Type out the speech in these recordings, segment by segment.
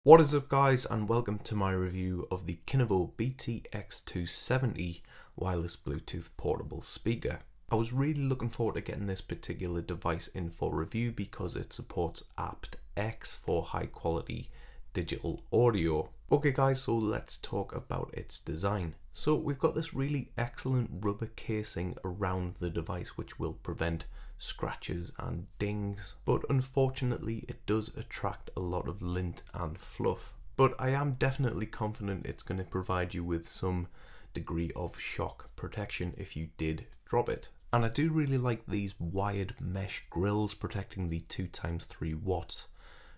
What is up guys, and welcome to my review of the Kinivo BTX270 wireless Bluetooth portable speaker. I was really looking forward to getting this particular device in for review because it supports aptX for high quality digital audio. Okay guys, so let's talk about its design. So we've got this really excellent rubber casing around the device which will prevent scratches and dings, but unfortunately it does attract a lot of lint and fluff. But I am definitely confident it's going to provide you with some degree of shock protection if you did drop it. And I do really like these wired mesh grills protecting the 2x3 watt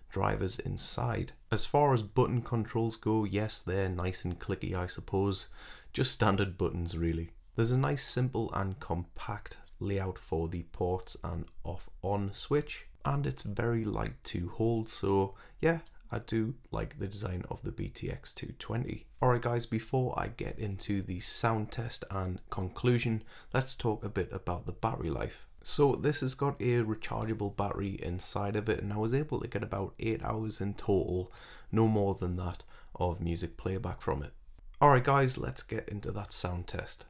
drivers inside. As far as button controls go, yes, they're nice and clicky, I suppose. Just standard buttons really. There's a nice simple and compact layout for the ports and off-on switch, and it's very light to hold, so yeah, I do like the design of the BTX270. Alright guys, before I get into the sound test and conclusion, let's talk a bit about the battery life. So this has got a rechargeable battery inside of it, and I was able to get about 8 hours in total, no more than that, of music playback from it. Alright guys, let's get into that sound test.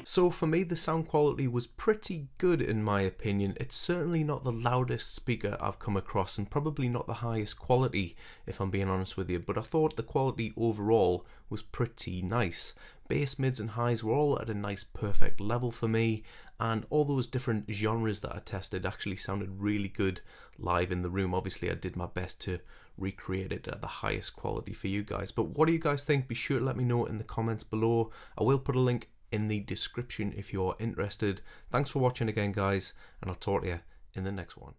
So for me, the sound quality was pretty good in my opinion. It's certainly not the loudest speaker I've come across and probably not the highest quality if I'm being honest with you, but I thought the quality overall was pretty nice. Bass, mids and highs were all at a nice perfect level for me, and all those different genres that I tested actually sounded really good live in the room. Obviously I did my best to recreate it at the highest quality for you guys, but what do you guys think? Be sure to let me know in the comments below. I will put a link in the description if you're interested. Thanks for watching again guys, and I'll talk to you in the next one.